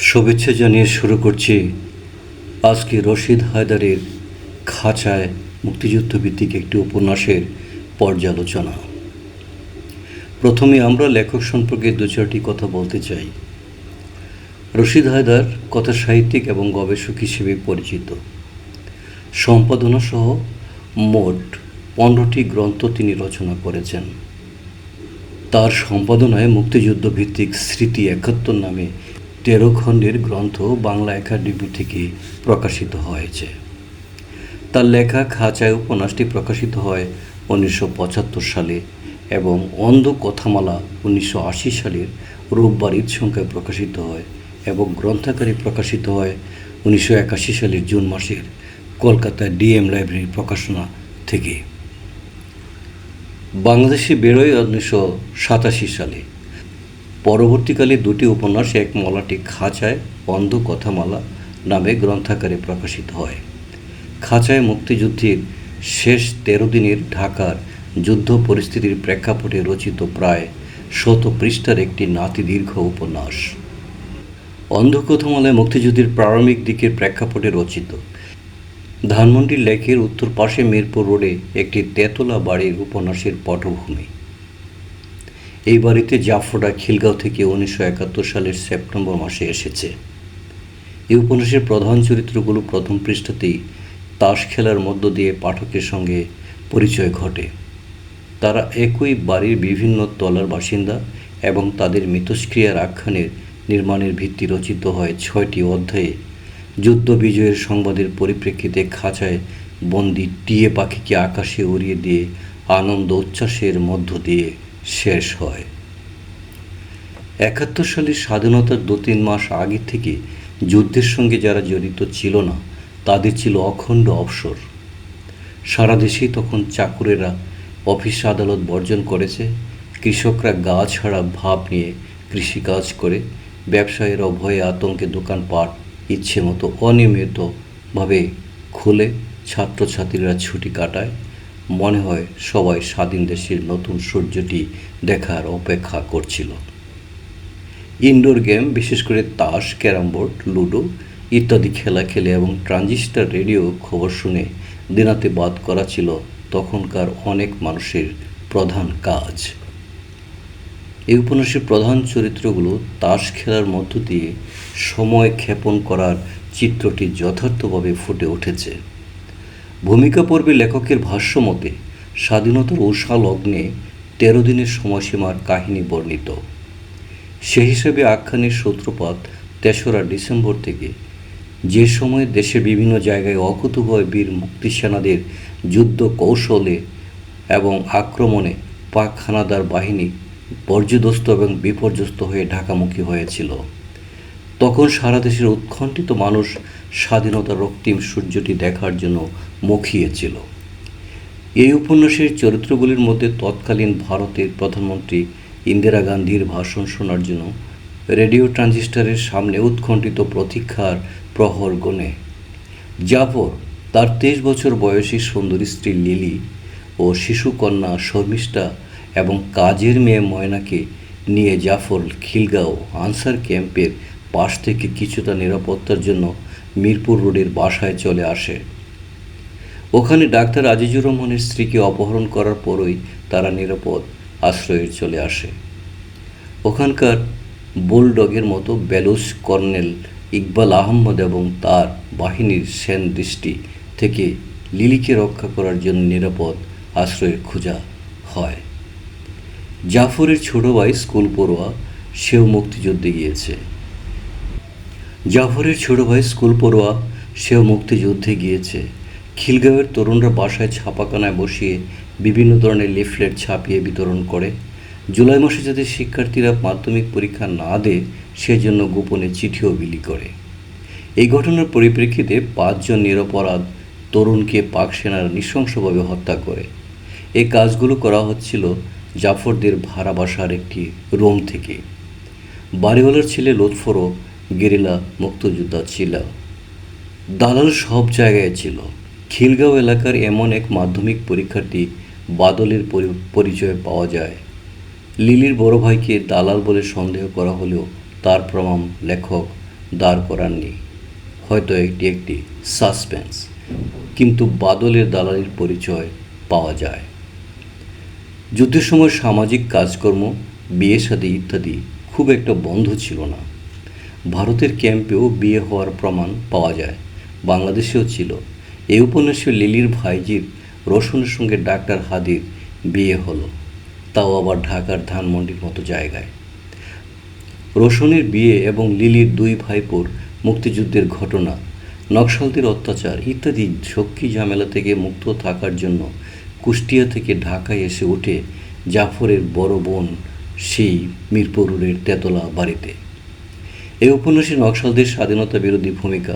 শুভেচ্ছা জানিয়ে শুরু করছি আজকে রশিদ হায়দারের খাঁচায় মুক্তিযুদ্ধভিত্তিক একটি উপন্যাসের পর্যালোচনা। প্রথমে আমরা লেখক সম্পর্কে দু চারটি কথা বলতে চাই। রশিদ হায়দার কথা সাহিত্যিক এবং গবেষক হিসেবে পরিচিত। সম্পাদনা সহ মোট 15টি গ্রন্থ তিনি রচনা করেছেন। তার সম্পাদনায় মুক্তিযুদ্ধভিত্তিক স্মৃতি 71 নামে 13 খণ্ডের গ্রন্থ বাংলা একাডেমি থেকে প্রকাশিত হয়েছে। তার লেখা খাঁচায় উপন্যাসটি প্রকাশিত হয় 1975 সালে এবং অন্ধ কথামালা 1980 সালের রোববার ঈদ সংখ্যায় প্রকাশিত হয় এবং গ্রন্থাকারে প্রকাশিত হয় 1981 সালের জুন মাসের কলকাতার ডিএম লাইব্রেরি প্রকাশনা থেকে। বাংলাদেশে বেরোয় 1987 সালে। পরবর্তীকালে দুটি উপন্যাস এক মলাটি খাঁচায় অন্ধ কথামালা নামে গ্রন্থাকারে প্রকাশিত হয়। খাঁচায় মুক্তিযুদ্ধের শেষ 13 দিনের ঢাকার যুদ্ধ পরিস্থিতির প্রেক্ষাপটে রচিত প্রায় 100 পৃষ্ঠার একটি নাতিদীর্ঘ উপন্যাস। অন্ধ কথামালায় মুক্তিযুদ্ধের প্রারম্ভিক দিকের প্রেক্ষাপটে রচিত। ধানমন্ডি লেকের উত্তর পাশে মিরপুর রোডে একটি তেতলা বাড়ির উপন্যাসের পটভূমি। এই বাড়িতে জাফররা খিলগাঁও থেকে 1971 সালের সেপ্টেম্বর মাসে এসেছে। এই উপন্যাসের প্রধান চরিত্রগুলো প্রথম পৃষ্ঠাতেই তাস খেলার মধ্য দিয়ে পাঠকের সঙ্গে পরিচয় ঘটে। তারা একই বাড়ির বিভিন্ন তলার বাসিন্দা এবং তাদের মিথস্ক্রিয়ার আখ্যানের নির্মাণের ভিত্তি রচিত হয় 6টি অধ্যায়ে। যুদ্ধ বিজয়ের সংবাদের পরিপ্রেক্ষিতে খাঁচায় বন্দি টিয়ে পাখিকে আকাশে উড়িয়ে দিয়ে আনন্দ উচ্ছ্বাসের মধ্য দিয়ে শেষ হয়। 71 সালের স্বাধীনতার 2-3 মাস আগে থেকে যুদ্ধের সঙ্গে যারা জড়িত ছিল না তাদের ছিল অখণ্ড অবসর। সারা দেশেই তখন চাকুরেরা অফিস আদালত বর্জন করেছে, কৃষকরা গা ছাড়া ভাব নিয়ে কৃষিকাজ করে, ব্যবসায়ীরা ভয়ে আতঙ্কে দোকানপাট ইচ্ছে মতো অনিয়মিতভাবে খুলে, ছাত্রছাত্রীরা ছুটি কাটায়। মনে হয় সবাই স্বাধীন দেশের নতুন সূর্যটি দেখার অপেক্ষা করছিল। ইনডোর গেম, বিশেষ করে তাস, ক্যারামবোর্ড, লুডো ইত্যাদি খেলা খেলে এবং ট্রানজিস্টার রেডিও খবর শুনে দিনাতিপাত করা ছিল তখনকার অনেক মানুষের প্রধান কাজ। এই উপন্যাসের প্রধান চরিত্রগুলো তাস খেলার মধ্য দিয়ে সময় ক্ষেপণ করার চিত্রটি যথার্থভাবে ফুটে উঠেছে। ভূমিকা পর্বে লেখকের ভাষ্য মতে স্বাধীনতার উষা লগ্নে 13 দিনের সময়সীমার কাহিনী বর্ণিত। সে হিসেবে আখ্যানের সূত্রপাত 3রা ডিসেম্বর থেকে, যে সময়ে দেশের বিভিন্ন জায়গায় অকুতোভয় বীর মুক্তিসেনাদের যুদ্ধ কৌশলে এবং আক্রমণে পাক হানাদার বাহিনী পর্যুদস্ত এবং বিপর্যস্ত হয়ে ঢাকামুখী হয়েছিল। তখন সারা দেশের উৎকণ্ঠিত মানুষ স্বাধীনতার রক্তিম সূর্যটি দেখার জন্য মুখিয়েছিল। এই উপন্যাসের চরিত্রগুলির মধ্যে তৎকালীন ভারতের প্রধানমন্ত্রী ইন্দিরা গান্ধীর ভাষণ শোনার জন্য রেডিও ট্রানজিস্টারের সামনে উৎকণ্ঠিত প্রতীক্ষার প্রহর গণে। জাফর তার 23 বছর বয়সী সুন্দরী স্ত্রী লিলি ও শিশুকন্যা শর্মিষ্ঠা এবং কাজের মেয়ে ময়নাকে নিয়ে জাফর খিলগাঁও আনসার ক্যাম্পের পাশ থেকে কিছুটা নিরাপত্তার জন্য মিরপুর রোডের বাসায় চলে আসে। ওখানে ডাক্তার আজিজুর রহমানের স্ত্রীকে অপহরণ করার পরই তারা নিরাপদ আশ্রয়ে চলে আসে। ওখানকার বুলডগের মতো বেলুচ কর্নেল ইকবাল আহমদ এবং তার বাহিনীর সেন দৃষ্টি থেকে লিলিকে রক্ষা করার জন্য নিরাপদ আশ্রয়ের খোঁজা হয়। জাফরের ছোট ভাই স্কুল পড়ুয়া, সেও মুক্তিযুদ্ধে গিয়েছে। খিলগাঁওয়ের তরুণরা বাসায় ছাপাখানায় বসিয়ে বিভিন্ন ধরনের লিফলেট ছাপিয়ে বিতরণ করে। জুলাই মাসে যাতে শিক্ষার্থীরা মাধ্যমিক পরীক্ষা না দেয় সেজন্য গোপনে চিঠিও বিলি করে। এই ঘটনার পরিপ্রেক্ষিতে 5 জন নিরপরাধ তরুণকে পাক সেনারা নৃশংসভাবে হত্যা করে। এই কাজগুলো করা হচ্ছিল জাফরদের ভাড়া বাসার একটি রুম থেকে। বাড়িওয়ালার ছেলে লুৎফরও গেরিলা মুক্তিযোদ্ধা ছিল। দালাল সব জায়গায় ছিল। খিলগাঁও এলাকার এমন এক মাধ্যমিক পরীক্ষার্থী বাদলের পরিচয় পাওয়া যায়। লিলির বড় ভাইকে দালাল বলে সন্দেহ করা হলেও তার প্রমাণ লেখক দাঁড় করাননি। হয়তো এটি একটি সাসপেন্স, কিন্তু বাদলের দালালির পরিচয় পাওয়া যায়। যুদ্ধের সময় সামাজিক কাজকর্ম, বিয়ে শাদী ইত্যাদি খুব একটা বন্ধ ছিল না। ভারতের ক্যাম্পেও বিয়ে হওয়ার প্রমাণ পাওয়া যায়, বাংলাদেশেও ছিল। এই উপন্যাসে লিলির ভাইজির রোশনের সঙ্গে ডাক্তার হাদির বিয়ে হলো, তাও আবার ঢাকার ধানমন্ডির মতো জায়গায়। রোশনের বিয়ে এবং লিলির দুই ভাইপোর মুক্তিযুদ্ধের ঘটনা, নকশালদের অত্যাচার ইত্যাদি ঝক্কি ঝামেলা থেকে মুক্ত থাকার জন্য কুষ্টিয়া থেকে ঢাকায় এসে ওঠে জাফরের বড় বোন সেই মিরপুর রোডের তেতলা বাড়িতে। এই উপন্যাসে নকশালদের স্বাধীনতা বিরোধী ভূমিকা,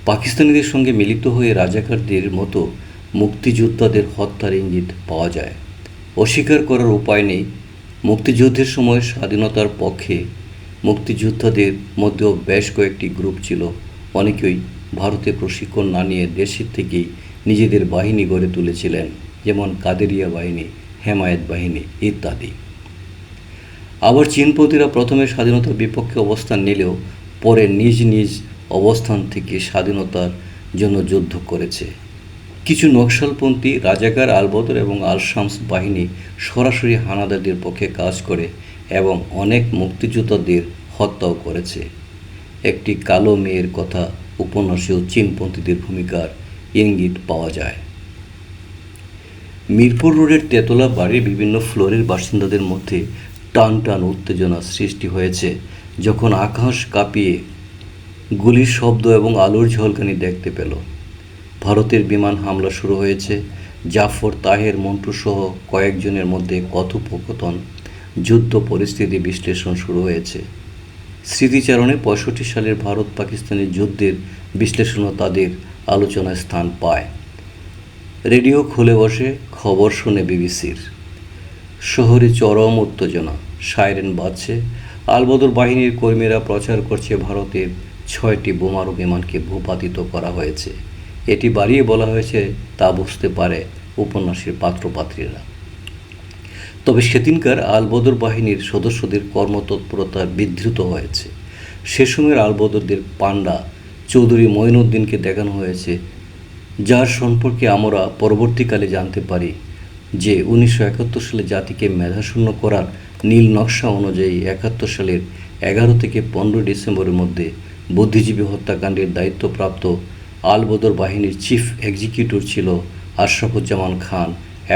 পাকিস্তানিদের সঙ্গে মিলিত হয়ে রাজাকারদের মতো মুক্তিযোদ্ধাদের হত্যার ইঙ্গিত পাওয়া যায়। অস্বীকার করার উপায় নেই, মুক্তিযুদ্ধের সময় স্বাধীনতার পক্ষে মুক্তিযোদ্ধাদের মধ্যেও বেশ কয়েকটি গ্রুপ ছিল। অনেকেই ভারতে প্রশিক্ষণ না নিয়ে দেশের থেকেই নিজেদের বাহিনী গড়ে তুলেছিলেন, যেমন কাদেরিয়া বাহিনী, হেমায়েত বাহিনী ইত্যাদি। আবার চীনপন্থীরা প্রথমে স্বাধীনতার বিপক্ষে অবস্থান নিলেও পরে নিজ নিজ অবস্থান থেকে স্বাধীনতার জন্য যুদ্ধ করেছে। কিছু নকশালপন্থী রাজাকার, আলবদর এবং আল শামস বাহিনী সরাসরি হানাদারদের পক্ষে কাজ করে এবং অনেক মুক্তিযোদ্ধাদের হত্যাও করেছে। একটি কালো মেয়ের কথা উপন্যাসেও চীনপন্থীদের ভূমিকার ইঙ্গিত পাওয়া যায়। মিরপুর রোডের তেতলা বাড়ির বিভিন্ন ফ্লোরের বাসিন্দাদের মধ্যে টান টান উত্তেজনা সৃষ্টি হয়েছে যখন আকাশ কাঁপিয়ে গুলির শব্দ এবং আলোর ঝলকানি দেখতে পেল। ভারতের বিমান হামলা শুরু হয়েছে। জাফর, তাহের, মন্টু সহ কয়েকজনের মধ্যে কথোপকথন, যুদ্ধ পরিস্থিতি বিশ্লেষণ শুরু হয়েছে। স্মৃতিচারণে 65 সালের ভারত পাকিস্তানের যুদ্ধের বিশ্লেষণও তাদের আলোচনায় স্থান পায়। রেডিও খুলে বসে খবর শুনে বিবিসির। শহরে চরম উত্তেজনা, সাইরেন বাজছে। আলবদর বাহিনীর কর্মীরা প্রচার করছে ভারতের 6টি বোমারু বিমানকে ভূপাতিত করা হয়েছে। এটি বাড়িয়ে বলা হয়েছে তা বুঝতে পারে উপন্যাসের পাত্রপাত্রীরা। তবে সেদিনকার আলবদর বাহিনীর সদস্যদের কর্মতৎপরতা বিধৃত হয়েছে। সে সময়ের আলবদরদের পান্ডা চৌধুরী মঈনুদ্দিনকে দেখানো হয়েছে, যার সম্পর্কে আমরা পরবর্তীকালে জানতে পারি যে 1971 সালে জাতিকে মেধাশূন্য করার নীল নকশা অনুযায়ী 71 সালের 11 থেকে 15 ডিসেম্বরের মধ্যে বুদ্ধিজীবী হত্যাকাণ্ডের দায়িত্বপ্রাপ্ত আলবদর বাহিনীর চিফ এক্সিকিউটিভ ছিল আশরাফুজ্জামান খান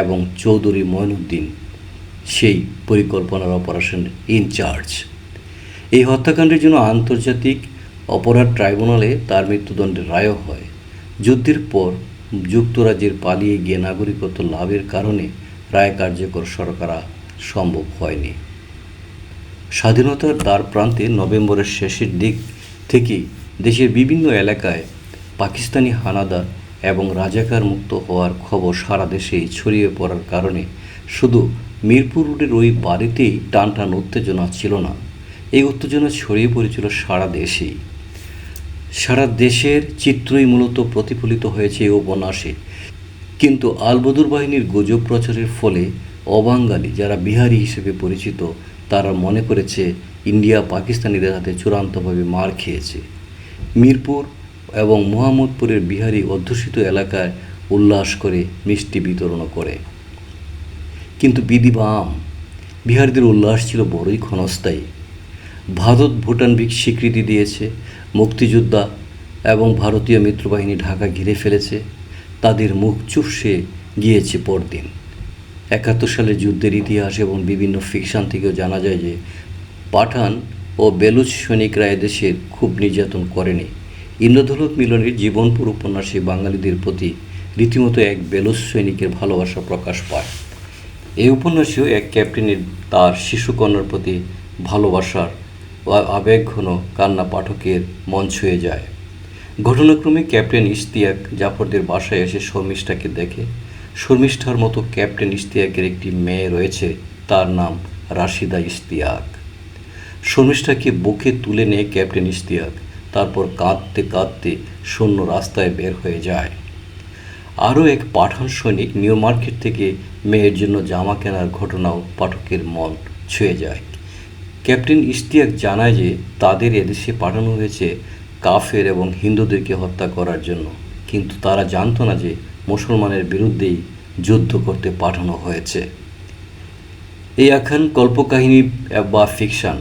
এবং চৌধুরী মঈনুদ্দিন সেই পরিকল্পনার অপারেশন ইনচার্জ। এই হত্যাকাণ্ডের জন্য আন্তর্জাতিক অপরাধ ট্রাইব্যুনালে তার মৃত্যুদণ্ডের রায়ও হয়। যুদ্ধের পর যুক্তরাজ্যের পালিয়ে গিয়ে নাগরিকত্ব লাভের কারণে রায় কার্যকর করা সম্ভব হয়নি। স্বাধীনতার দ্বার প্রান্তে নভেম্বরের শেষের দিক থেকেই দেশের বিভিন্ন এলাকায় পাকিস্তানি হানাদার এবং রাজাকার মুক্ত হওয়ার খবর সারা দেশেই ছড়িয়ে পড়ার কারণে শুধু মিরপুর রোডের ওই বাড়িতেই টান টান উত্তেজনা ছিল না, এই উত্তেজনা ছড়িয়ে পড়েছিল সারা দেশেই। সারা দেশের চিত্রই মূলত প্রতিফলিত হয়েছে এই উপন্যাসে। কিন্তু আলবদর বাহিনীর গুজব প্রচারের ফলে অবাঙালি, যারা বিহারি হিসেবে পরিচিত, তারা মনে করেছে ইন্ডিয়া পাকিস্তানিদের হাতে চূড়ান্তভাবে মার খেয়েছে। মিরপুর এবং মোহাম্মদপুরের বিহারি অধ্যুষিত এলাকায় উল্লাস করে মিষ্টি বিতরণ করে। কিন্তু বিধি বা আম, বিহারিদের উল্লাস ছিল বড়ই ক্ষণস্থায়ী। ভারত ভুটান স্বীকৃতি দিয়েছে, মুক্তিযোদ্ধা এবং ভারতীয় মিত্রবাহিনী ঢাকা ঘিরে ফেলেছে, তাদের মুখ চুপসে গিয়েছে পরদিন। 71 সালের যুদ্ধের ইতিহাস এবং বিভিন্ন ফিকশন থেকেও জানা যায় যে পাঠান ও বেলুচ সৈনিকরা এদেশের খুব নির্যাতন করেনি। ইন্দ্রধনুক মিলনের জীবনপুর উপন্যাসে বাঙালিদের প্রতি রীতিমতো এক বেলুচ সৈনিকের ভালোবাসা প্রকাশ পায়। এই উপন্যাসেও এক ক্যাপ্টেনের তার শিশুকন্যার প্রতি ভালোবাসার আবেগঘন কান্না পাঠকের মন ছুঁয়ে যায়। ঘটনাক্রমে ক্যাপ্টেন ইশতিয়াক জাফরদের বাসায় এসে শর্মিষ্ঠাকে দেখে। শর্মিষ্ঠার মতো ক্যাপ্টেন ইশতিয়াকের একটি মেয়ে রয়েছে, তার নাম রাশিদা ইশতিয়াক। শর্মিষ্ঠাকে বুকে তুলে নেয় ক্যাপ্টেন ইশতিয়াক, তারপর কাঁদতে কাঁদতে শূন্য রাস্তায় বের হয়ে যায়। আরও এক পাঠান সৈনিক নিউ মার্কেট থেকে মেয়ের জন্য জামা কেনার ঘটনাও পাঠকের মন ছুঁয়ে যায়। ক্যাপ্টেন ইশতিয়াক জানায় যে তাদের এদেশে পাঠানো হয়েছে কাফের এবং হিন্দুদেরকে হত্যা করার জন্য, কিন্তু তারা জানতো না যে মুসলমানের বিরুদ্ধেই যুদ্ধ করতে পাঠানো হয়েছে। এই আখ্যান কল্পকাহিনী বা ফিকশন,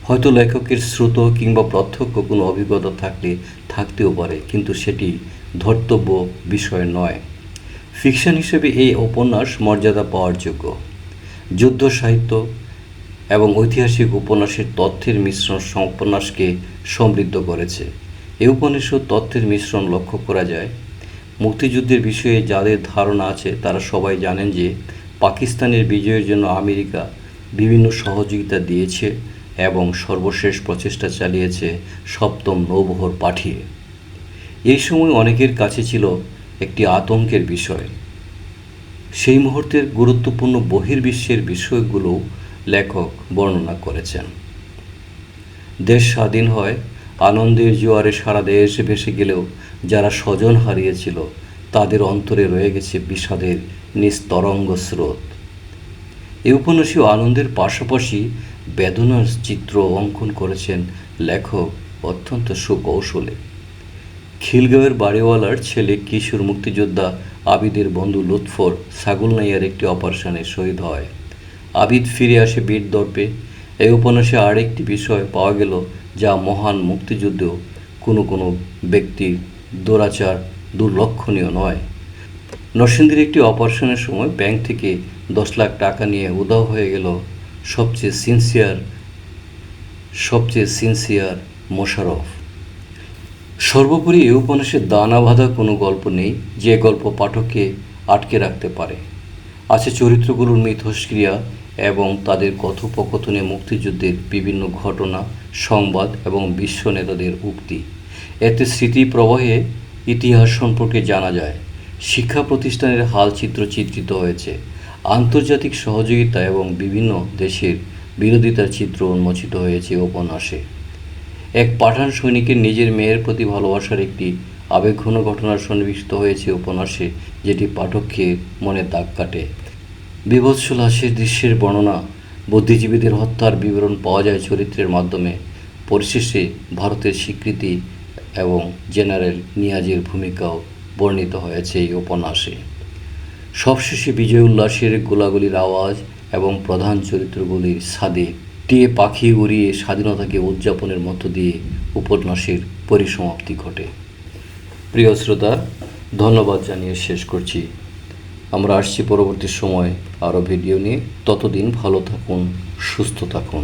হয়তো লেখকের শ্রুত কিংবা প্রত্যক্ষ কোনো অভিজ্ঞতা থাকতেও পারে, কিন্তু সেটি ধর্তব্য বিষয় নয়। ফিকশন হিসেবে এই উপন্যাস মর্যাদা পাওয়ার যোগ্য। যুদ্ধ সাহিত্য এবং ঐতিহাসিক উপন্যাসের তথ্যের মিশ্রণ উপন্যাসকে সমৃদ্ধ করেছে। এই উপন্যাসেও তথ্যের মিশ্রণ লক্ষ্য করা যায়। মুক্তিযুদ্ধের বিষয়ে যাদের ধারণা আছে তারা সবাই জানেন যে পাকিস্তানের বিজয়ের জন্য আমেরিকা বিভিন্ন সহযোগিতা দিয়েছে এবং সর্বশেষ প্রচেষ্টা চালিয়েছে সপ্তম নৌবহর পাঠিয়ে। এই সময় অনেকের কাছে ছিল একটি আতঙ্কের বিষয়। সেই মুহূর্তের গুরুত্বপূর্ণ বহির্বিশ্বের বিষয়গুলো লেখক বর্ণনা করেছেন। দেশ স্বাধীন হয়, আনন্দের জোয়ারে সারা দেশ ভেসে গেলেও যারা স্বজন হারিয়েছিল তাদের অন্তরে রয়ে গেছে বিষাদের নিস্তরঙ্গ স্রোত। এই উপন্যাসেও আনন্দের পাশাপাশি বেদনার চিত্র অঙ্কন করেছেন লেখক অত্যন্ত সুকৌশলে। খিলগাঁওয়ের বাড়িওয়ালার ছেলে কিশোর মুক্তিযোদ্ধা আবিদের বন্ধু লুৎফর ছাগলনাইয়ার একটি অপারেশনে শহীদ হয়। আবিদ ফিরে আসে বীর দর্পে। এই উপন্যাসে আরেকটি বিষয় পাওয়া গেল যা মহান মুক্তিযুদ্ধেও কোনো ব্যক্তির দুরাচার দুর্লক্ষণীয় নয়। নরসিংদীর একটি অপারেশনের সময় ব্যাংক থেকে 10 লাখ টাকা নিয়ে উধাও হয়ে গেল সবচেয়ে সিনসিয়ার মোশাররফ। সর্বোপরি এই উপন্যাসে দানা বাঁধা কোনো গল্প নেই যে গল্প পাঠককে আটকে রাখতে পারে। আছে চরিত্রগুলোর মিথস্ক্রিয়া এবং তাদের কথোপকথনে মুক্তিযুদ্ধের বিভিন্ন ঘটনা, সংবাদ এবং বিশ্ব নেতাদের উক্তি। এতে স্মৃতি প্রবাহে ইতিহাস সম্পর্কে জানা যায়। শিক্ষা প্রতিষ্ঠানের হালচিত্র চিত্রিত হয়েছে। আন্তর্জাতিক সহযোগিতা এবং বিভিন্ন দেশের বিরোধিতার চিত্র উন্মোচিত হয়েছে উপন্যাসে। এক পাঠান সৈনিকের নিজের মেয়ের প্রতি ভালোবাসার একটি আবেগঘন ঘটনার সন্নিবেশিত হয়েছে উপন্যাসে, যেটি পাঠককে মনে দাগ কাটে। বীভৎস লাশের দৃশ্যের বর্ণনা, বুদ্ধিজীবীদের হত্যার বিবরণ পাওয়া যায় চরিত্রের মাধ্যমে। পরিশেষে ভারতের স্বীকৃতি এবং জেনারেল নিয়াজের ভূমিকাও বর্ণিত হয়েছে এই উপন্যাসে। সবশেষে বিজয় উল্লাসের গোলাগুলির আওয়াজ এবং প্রধান চরিত্রগুলির ছাদে টিয়ে পাখি উড়িয়ে স্বাধীনতাকে উদযাপনের মধ্য দিয়ে উপন্যাসের পরিসমাপ্তি ঘটে। প্রিয় শ্রোতা, ধন্যবাদ জানিয়ে শেষ করছি। আমরা আসছি পরবর্তী সময় আরও ভিডিও নিয়ে। ততদিন ভালো থাকুন, সুস্থ থাকুন।